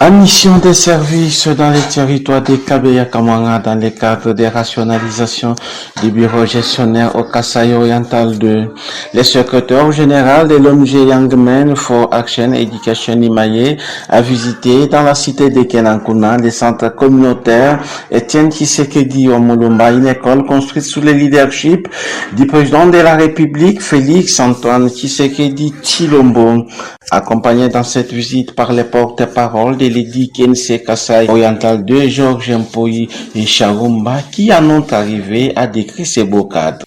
En mission de service dans les territoires des Kabeya Kamanga dans le cadre des rationalisations du bureau gestionnaire au Kasaï Oriental 2, le secrétaire général de l'ONG Young Men for Action Education Imaye a visité dans la cité de Kenankuna le centre communautaire Etienne Tshisekedi Omolumba, une école construite sous le leadership du président de la République Félix Antoine Tshisekedi Tshilombo. Accompagné dans cette visite par les porte-parole de l'édit Kense Kasaï Oriental 2, Georges Mpoyi et Charumba, qui en ont arrivé à décrire ces beaux cadres.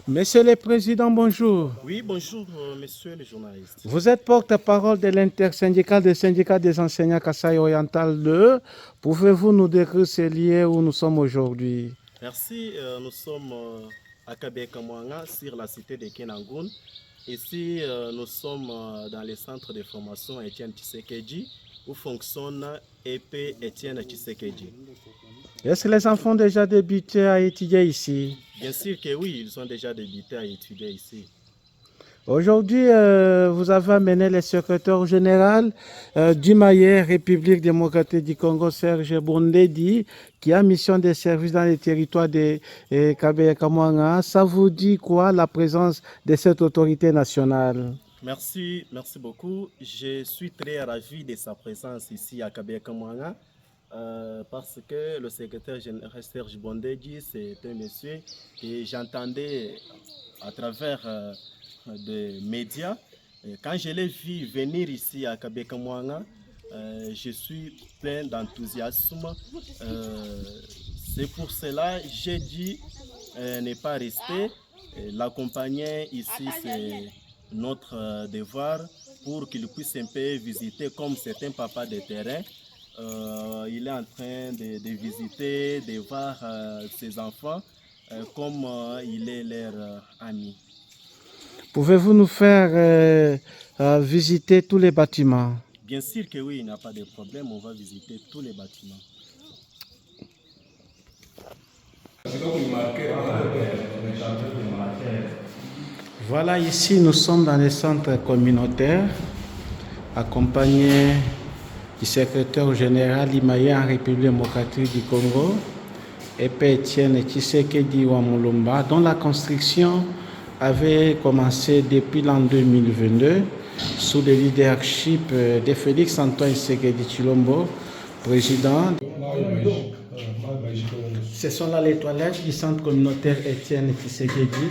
Monsieur le Président, bonjour. Oui, bonjour, messieurs les journalistes. Vous êtes porte-parole de l'intersyndicale des syndicats des enseignants Kasaï Oriental 2. Pouvez-vous nous décrire ces lieux où nous sommes aujourd'hui? Merci, nous sommes à Kabeya-Kamwanga, sur la cité de Kenangoun. Ici, nous sommes dans le centre de formation Etienne Tshisekedi, où fonctionne EP Etienne Tshisekedi. Est-ce que les enfants ont déjà débuté à étudier ici? Bien sûr que oui, ils ont déjà débuté à étudier ici. Aujourd'hui, vous avez amené le secrétaire général du Mali, République démocratique du Congo, Serge Bondedi, qui a mission de service dans les territoires de Kabeya Kamwanga. Ça vous dit quoi, la présence de cette autorité nationale? Merci beaucoup. Je suis très ravi de sa présence ici à Kabeya Kamwanga. Parce que le secrétaire général Serge Bondedi, c'est un monsieur que j'entendais à travers des médias. Quand je l'ai vu venir ici à Kabeya Kamwanga, je suis plein d'enthousiasme. C'est pour cela que j'ai dit ne pas rester. L'accompagner ici, c'est notre devoir pour qu'il puisse un peu visiter comme c'est un papa de terrain. Il est en train de visiter, de voir ses enfants comme il est leur ami. Pouvez-vous nous faire visiter tous les bâtiments? Bien sûr que oui, il n'y a pas de problème, on va visiter tous les bâtiments. Voilà, ici nous sommes dans le centre communautaire, accompagnés du secrétaire général Imaye en République démocratique du Congo, EP Etienne Tshisekedi Omolumba, dont la construction avait commencé depuis l'an 2022 sous le leadership de Félix Antoine Tshisekedi Tshilombo, président. Ce sont là les toilettes du centre communautaire Etienne Tshisekedi.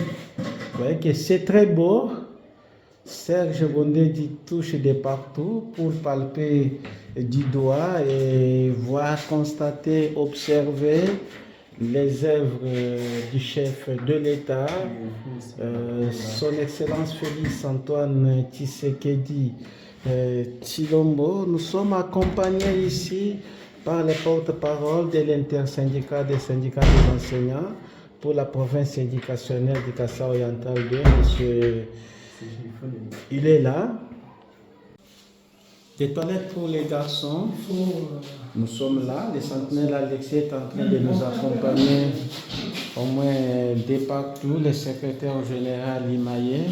Vous voyez que c'est très beau. Serge Bondedi touche de partout pour palper du doigt et voir, constater, observer les œuvres du chef de l'État, son Excellence Félix Antoine Tshisekedi Tshilombo. Nous sommes accompagnés ici par les porte-parole de l'intersyndicat des syndicats des enseignants pour la province éducationnelle du Kasaï Oriental 2, monsieur. Il est là. Des toilettes pour les garçons. Nous sommes là. Le centenaire Alexis est en train de nous accompagner au moins de partout. Le secrétaire général Imaye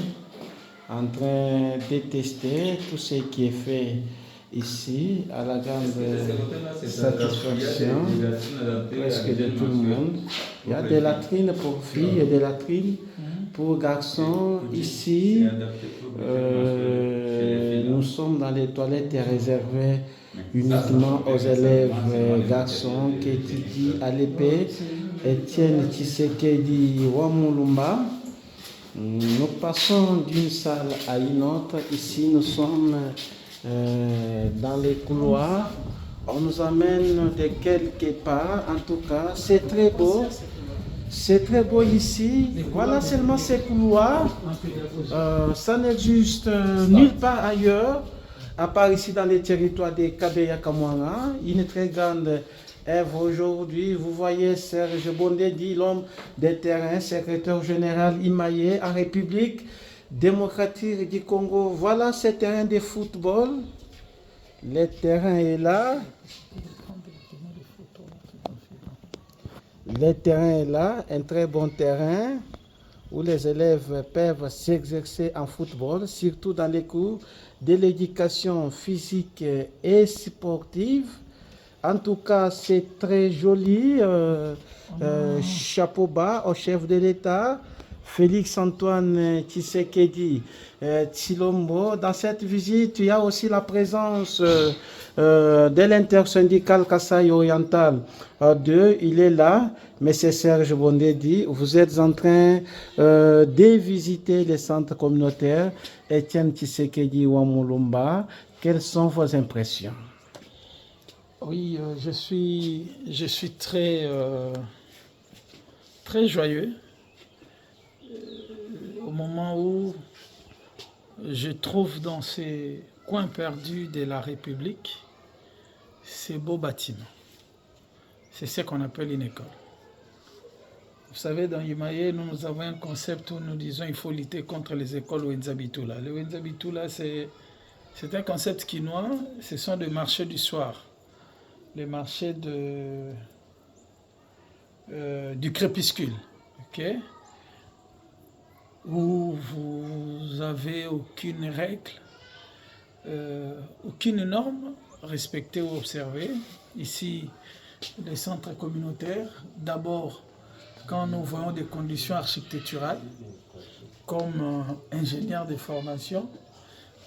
en train de tester tout ce qui est fait ici à la grande satisfaction presque de tout le monde. Il y a des latrines pour filles et des latrines pour garçons. Ici, nous sommes dans les toilettes réservées uniquement aux élèves garçons qui étudient à l'épée Etienne Tshisekedi Omolumba. Nous passons d'une salle à une autre. Ici, nous sommes dans les couloirs. On nous amène de quelques pas. En tout cas, c'est très beau. C'est très beau ici. Voilà seulement ces couloirs. Ça n'existe nulle part ailleurs, à part ici dans les territoires de Kabeya Kamwanga. Une très grande œuvre aujourd'hui. Vous voyez Serge Bondedi, l'homme des terrains, secrétaire général Imaye en République démocratique du Congo. Voilà ce terrain de football. Le terrain est là. Le terrain est là, un très bon terrain. où les élèves peuvent s'exercer en football, surtout dans les cours de l'éducation physique et sportive. En tout cas, c'est très joli. Chapeau bas au chef de l'État, Félix Antoine Tshisekedi Tshilombo. Dans cette visite, il y a aussi la présence de l'intersyndicale Kasaï Oriental 2. Il est là. M. Serge Bondedi, vous êtes en train de visiter les centres communautaires Etienne Tshisekedi Wamulumba. Quelles sont vos impressions? Oui, je suis très, très joyeux au moment où je trouve dans ces coins perdus de la République ces beaux bâtiments. C'est ce qu'on appelle une école. Vous savez, dans Yimaye, nous avons un concept où nous disons qu'il faut lutter contre les écoles Wenzabitula. Le Wenzabitula, c'est un concept quinois, ce sont des marchés du soir. Les marchés du crépuscule, okay? Où vous n'avez aucune règle, aucune norme respectée ou observée. Ici, les centres communautaires, d'abord, quand nous voyons des conditions architecturales, comme ingénieur de formation,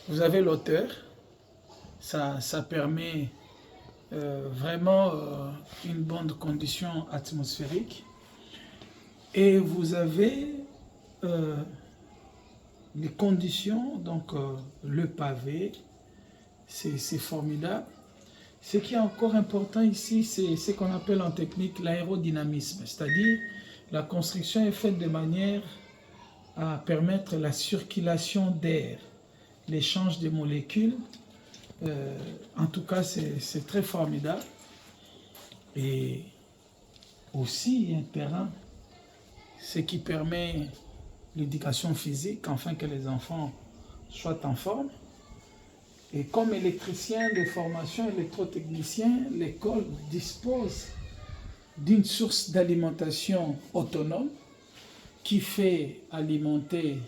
vous avez l'auteur, ça permet vraiment une bonne condition atmosphérique. Et vous avez les conditions, donc le pavé, c'est formidable. Ce qui est encore important ici, c'est ce qu'on appelle en technique l'aérodynamisme, c'est-à-dire la construction est faite de manière à permettre la circulation d'air, l'échange des molécules. En tout cas, c'est très formidable. Et aussi un terrain, ce qui permet l'éducation physique, afin que les enfants soient en forme. Et comme électricien de formation, électrotechnicien, l'école dispose d'une source d'alimentation autonome qui fait alimenter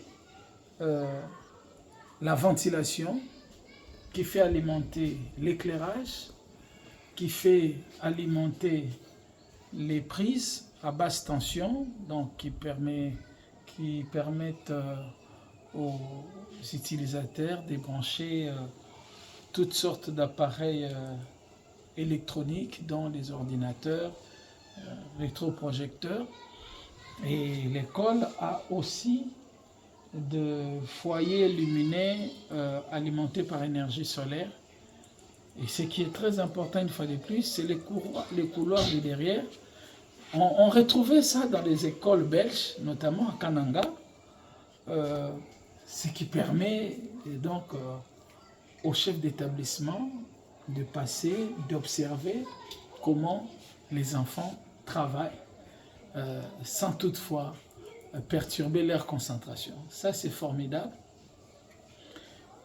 la ventilation, qui fait alimenter l'éclairage, qui fait alimenter les prises à basse tension, donc qui permettent aux utilisateurs de brancher toutes sortes d'appareils électroniques, dont les ordinateurs, électroprojecteurs. Et l'école a aussi de foyers lumineux alimentés par énergie solaire. Et ce qui est très important une fois de plus, c'est les couloirs de derrière. On retrouvait ça dans les écoles belges, notamment à Kananga, ce qui permet donc au chef d'établissement de passer, d'observer comment les enfants travaillent sans toutefois perturber leur concentration. Ça, c'est formidable.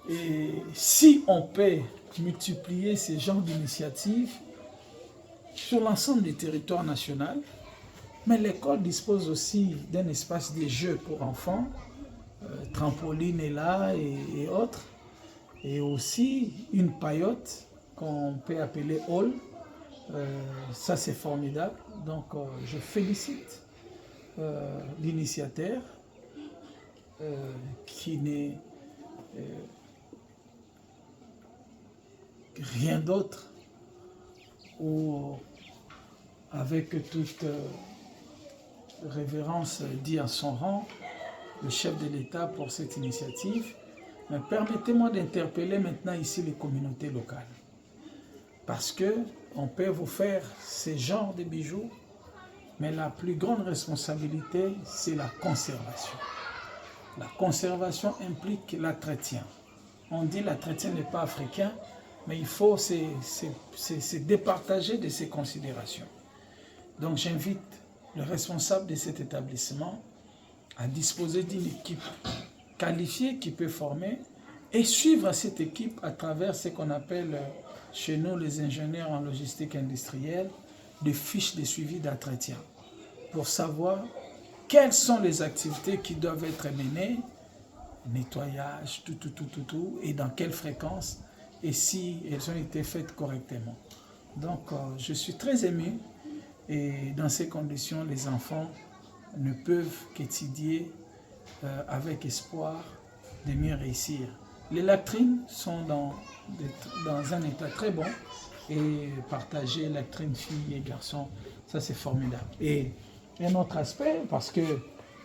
Et si on peut multiplier ces genres d'initiatives sur l'ensemble du territoire national, mais l'école dispose aussi d'un espace de jeux pour enfants, trampoline est là et autres, et aussi une paillote qu'on peut appeler hall. Ça, c'est formidable. Donc, je félicite l'initiateur qui n'est rien d'autre, ou avec toute révérence dit à son rang, le chef de l'État pour cette initiative. Mais permettez-moi d'interpeller maintenant ici les communautés locales. Parce qu'on peut vous faire ce genre de bijoux, mais la plus grande responsabilité, c'est la conservation. La conservation implique l'entretien. On dit l'entretien n'est pas africain, mais il faut se départager de ces considérations. Donc j'invite le responsable de cet établissement à disposer d'une équipe qualifiée qui peut former et suivre cette équipe à travers ce qu'on appelle chez nous les ingénieurs en logistique industrielle, des fiches de suivi d'entretien pour savoir quelles sont les activités qui doivent être menées, nettoyage, tout, et dans quelle fréquence, et si elles ont été faites correctement. Donc, je suis très ému, et dans ces conditions, les enfants ne peuvent qu'étudier avec espoir de mieux réussir. Les latrines sont dans un état très bon, et partager latrines filles et garçons, ça c'est formidable. Et un autre aspect, parce que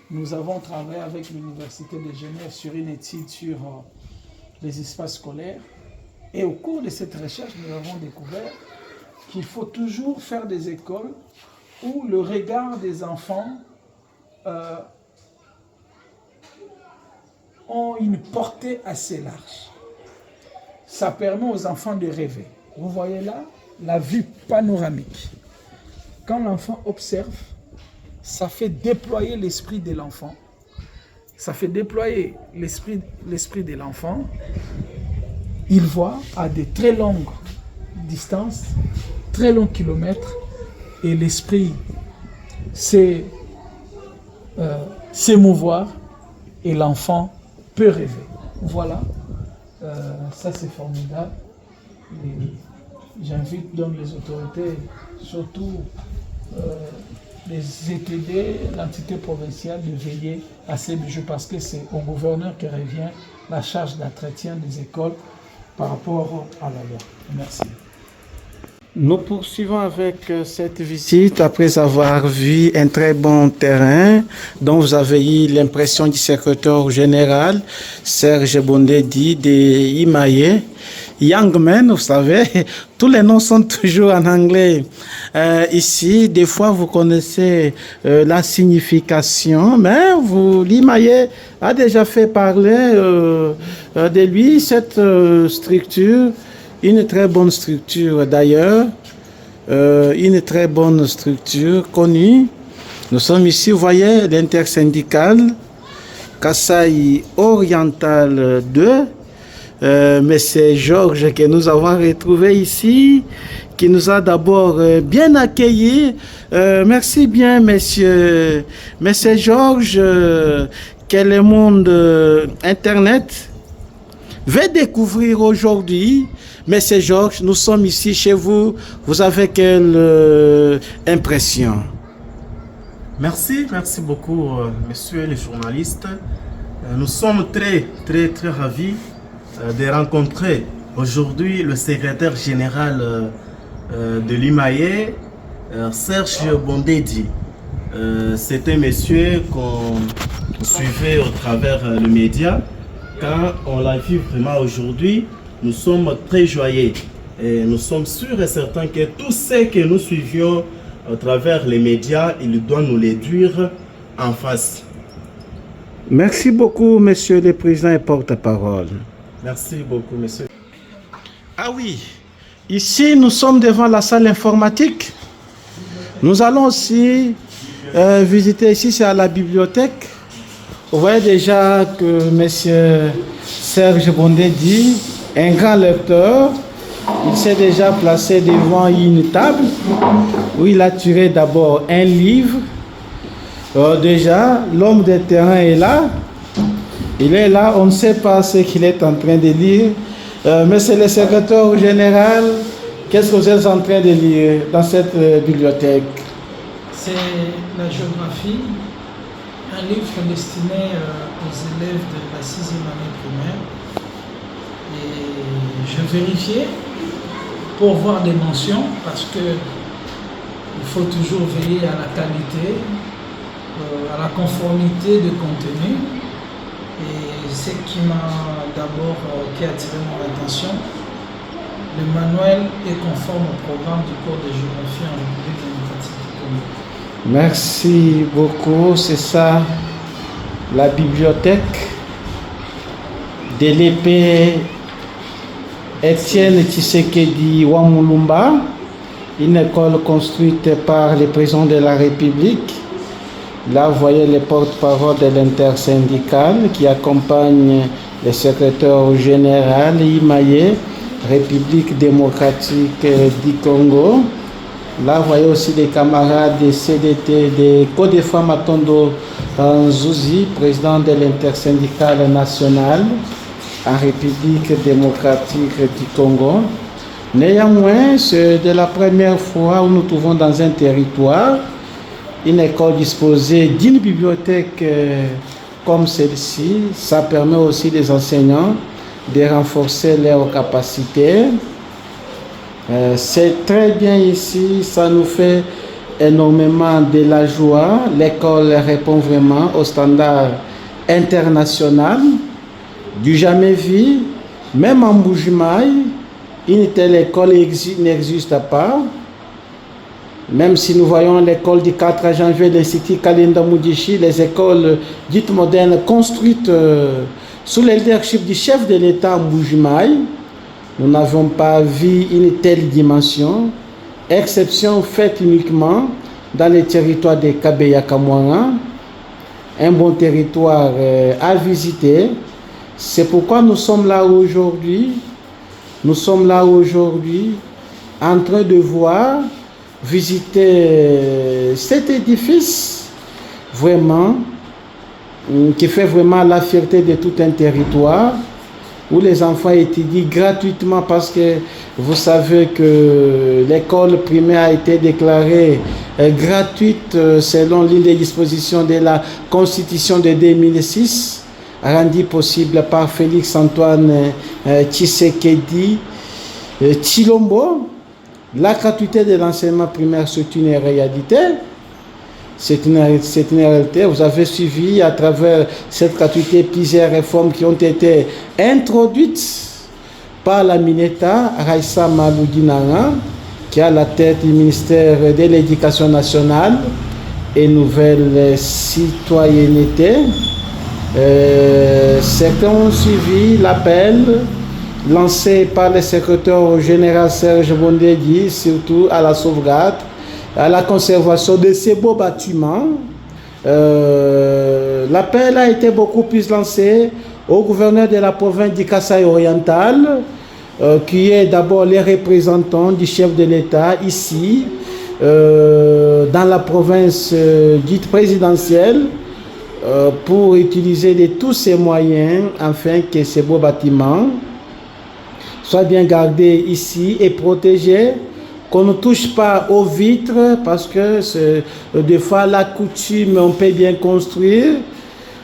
nous avons travaillé avec l'Université de Genève sur une étude sur les espaces scolaires, et au cours de cette recherche, nous avons découvert qu'il faut toujours faire des écoles où le regard des enfants ont une portée assez large. Ça permet aux enfants de rêver. Vous voyez là, la vue panoramique. Quand l'enfant observe, ça fait déployer l'esprit de l'enfant. Ça fait déployer l'esprit de l'enfant. Il voit à de très longues distances, très longs kilomètres, et l'esprit sait s'émouvoir et l'enfant peut rêver. Voilà, ça c'est formidable. J'invite donc les autorités, surtout les ETD, l'entité provinciale, de veiller à ces budgets parce que c'est au gouverneur que revient la charge d'entretien des écoles par rapport à la loi. Merci. Nous poursuivons avec cette visite après avoir vu un très bon terrain dont vous avez eu l'impression du secrétaire général Serge Bondedi de Imaye. Young man, vous savez, tous les noms sont toujours en anglais. Ici, des fois, vous connaissez la signification, mais l'Imaye a déjà fait parler de lui, cette structure. Une très bonne structure d'ailleurs, une très bonne structure connue. Nous sommes ici, vous voyez, l'intersyndicale Kasaï Oriental 2. Mais c'est Georges que nous avons retrouvé ici, qui nous a d'abord bien accueillis. Merci bien, messieurs. Mais c'est Georges que le monde Internet veut découvrir aujourd'hui. Mais c'est Georges, nous sommes ici chez vous. Vous avez quelle impression? Merci beaucoup, messieurs les journalistes. Nous sommes très ravis de rencontrer aujourd'hui le secrétaire général de l'Imaye, Serge Bondedi. C'est un monsieur qu'on suivait au travers le média. Quand on l'a vu vraiment aujourd'hui, nous sommes très joyeux. Et nous sommes sûrs et certains que tout ce que nous suivions à travers les médias, il doit nous les dire en face. Merci beaucoup, monsieur le président et porte-parole. Merci beaucoup, monsieur. Ah oui, ici nous sommes devant la salle informatique. Nous allons aussi visiter ici, c'est à la bibliothèque. Vous voyez déjà que monsieur Serge Bondedi, un grand lecteur, il s'est déjà placé devant une table où il a tiré d'abord un livre. Déjà, l'homme de terrain est là. Il est là, on ne sait pas ce qu'il est en train de lire. Mais c'est le secrétaire général. Qu'est-ce que vous êtes en train de lire dans cette bibliothèque? C'est la géographie, un livre destiné aux élèves de la 6e année primaire. Et je vérifiais pour voir des mentions parce que il faut toujours veiller à la qualité, à la conformité de contenu. Et ce qui m'a d'abord qui a attiré mon attention, le manuel est conforme au programme du cours de géographie en République démocratique du Congo. Merci beaucoup, c'est ça, la bibliothèque de l'épée Étienne Tshisekedi Wamulumba, une école construite par le président de la République. Là, vous voyez le porte-parole de l'intersyndicale qui accompagne le secrétaire général Imaye, République démocratique du Congo. Là, vous voyez aussi des camarades des CDT, des Côte des Femmes Matondo Zouzi, président de l'intersyndicale nationale en République démocratique du Congo. Néanmoins, c'est de la première fois où nous trouvons dans un territoire une école disposée d'une bibliothèque comme celle-ci. Ça permet aussi aux enseignants de renforcer leurs capacités. C'est très bien ici, ça nous fait énormément de la joie. L'école répond vraiment aux standards internationaux du jamais vu. Même en Mbuji-Mayi, une telle école n'existe pas. Même si nous voyons l'école du 4 janvier, l'Institut Kalinda Mudishi, les écoles dites modernes construites sous le leadership du chef de l'État en Mbuji-Mayi, nous n'avons pas vu une telle dimension, exception faite uniquement dans le territoire de Kabeya-Kamwanga, un bon territoire à visiter. C'est pourquoi nous sommes là aujourd'hui. Nous sommes là aujourd'hui en train de voir, visiter cet édifice vraiment, qui fait vraiment la fierté de tout un territoire, où les enfants étudient gratuitement parce que vous savez que l'école primaire a été déclarée gratuite selon l'une des dispositions de la Constitution de 2006, rendue possible par Félix Antoine Tshisekedi Tshilombo. La gratuité de l'enseignement primaire, c'est une réalité. C'est une réalité. Vous avez suivi à travers cette gratuité plusieurs réformes qui ont été introduites par la Mineta Raissa Maloudinanga, qui a la tête du ministère de l'Éducation nationale et nouvelle citoyenneté. Certains ont suivi l'appel lancé par le secrétaire général Serge Bondedi, surtout à la sauvegarde, à la conservation de ces beaux bâtiments. L'appel a été beaucoup plus lancé au gouverneur de la province du Kasaï oriental, qui est d'abord les représentants du chef de l'État ici, dans la province dite présidentielle, pour utiliser de tous ces moyens afin que ces beaux bâtiments soient bien gardés ici et protégés, qu'on ne touche pas aux vitres, parce que des fois la coutume, on peut bien construire,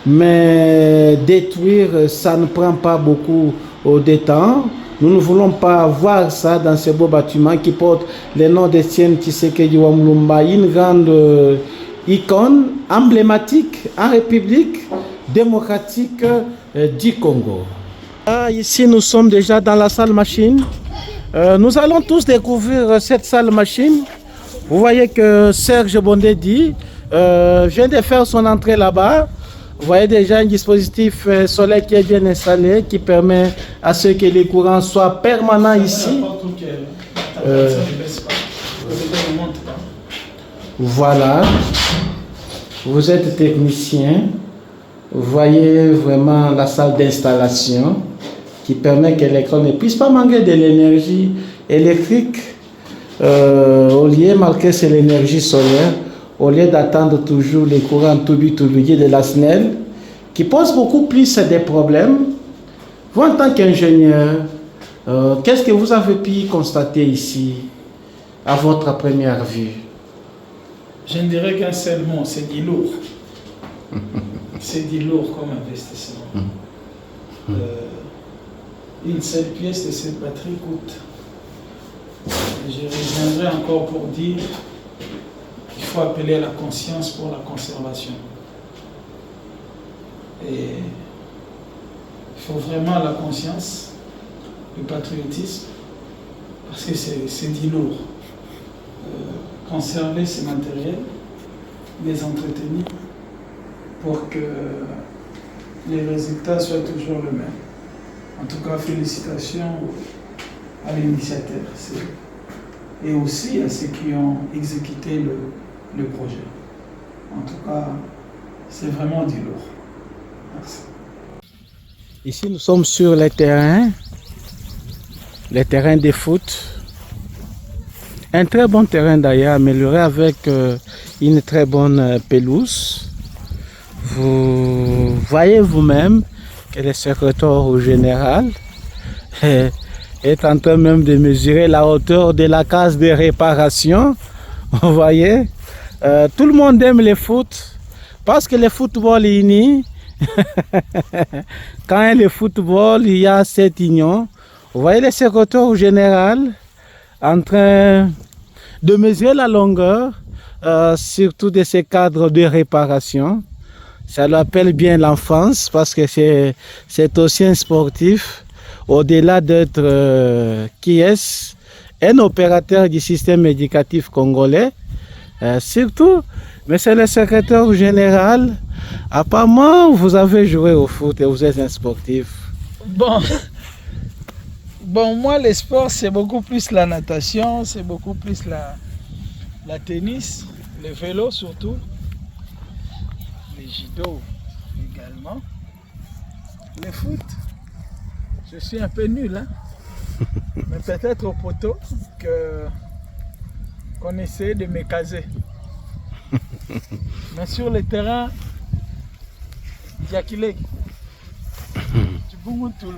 mais détruire, ça ne prend pas beaucoup de temps. Nous ne voulons pas voir ça dans ces beaux bâtiments qui portent le nom d'Étienne Tshisekedi Wamulumba, une grande icône emblématique en République démocratique du Congo. Ici, nous sommes déjà dans la salle machine. Nous allons tous découvrir cette salle machine. Vous voyez que Serge Bondedi vient de faire son entrée là-bas. Vous voyez déjà un dispositif solaire qui est bien installé, qui permet à ce que les courants soient permanents ici. Voilà. Vous êtes technicien. Vous voyez vraiment la salle d'installation qui permet que l'école ne puisse pas manquer de l'énergie électrique. Au lieu marqué c'est l'énergie solaire, au lieu d'attendre toujours les courants tourbillonnés de la SNEL, qui posent beaucoup plus de problèmes. Vous, en tant qu'ingénieur, qu'est-ce que vous avez pu constater ici, à votre première vue? Je ne dirais qu'un seul mot, c'est dit lourd. C'est dit lourd comme investissement. Une seule pièce de cette batterie coûte. Je reviendrai encore pour dire qu'il faut appeler à la conscience pour la conservation. Et il faut vraiment la conscience, le patriotisme, parce que c'est dit lourd. Conserver ces matériels, les entretenir, pour que les résultats soient toujours les mêmes. En tout cas, félicitations à l'initiateur et aussi à ceux qui ont exécuté le projet. En tout cas, c'est vraiment du lourd. Merci. Ici, nous sommes sur les terrains de foot. Un très bon terrain d'ailleurs, amélioré avec une très bonne pelouse. vous voyez vous-même que le secrétaire général est en train même de mesurer la hauteur de la case de réparation. Vous voyez, tout le monde aime le foot parce que le football unit. Quand il y a le football, il y a cette union. Vous voyez le secrétaire général en train de mesurer la longueur, surtout de ces cadres de réparation. Ça lui appelle bien l'enfance parce que c'est aussi un sportif. Au-delà d'être qui est un opérateur du système éducatif congolais, surtout, mais c'est le secrétaire général. Apparemment, vous avez joué au foot et vous êtes un sportif. Bon, moi, le sport, c'est beaucoup plus la natation, c'est beaucoup plus la tennis, le vélo surtout, le judo également, le foot. Je suis un peu nul, hein? Mais peut-être au poteau qu'on essaie de me caser. Mais sur le terrain, Diakileg, tu bouges tout.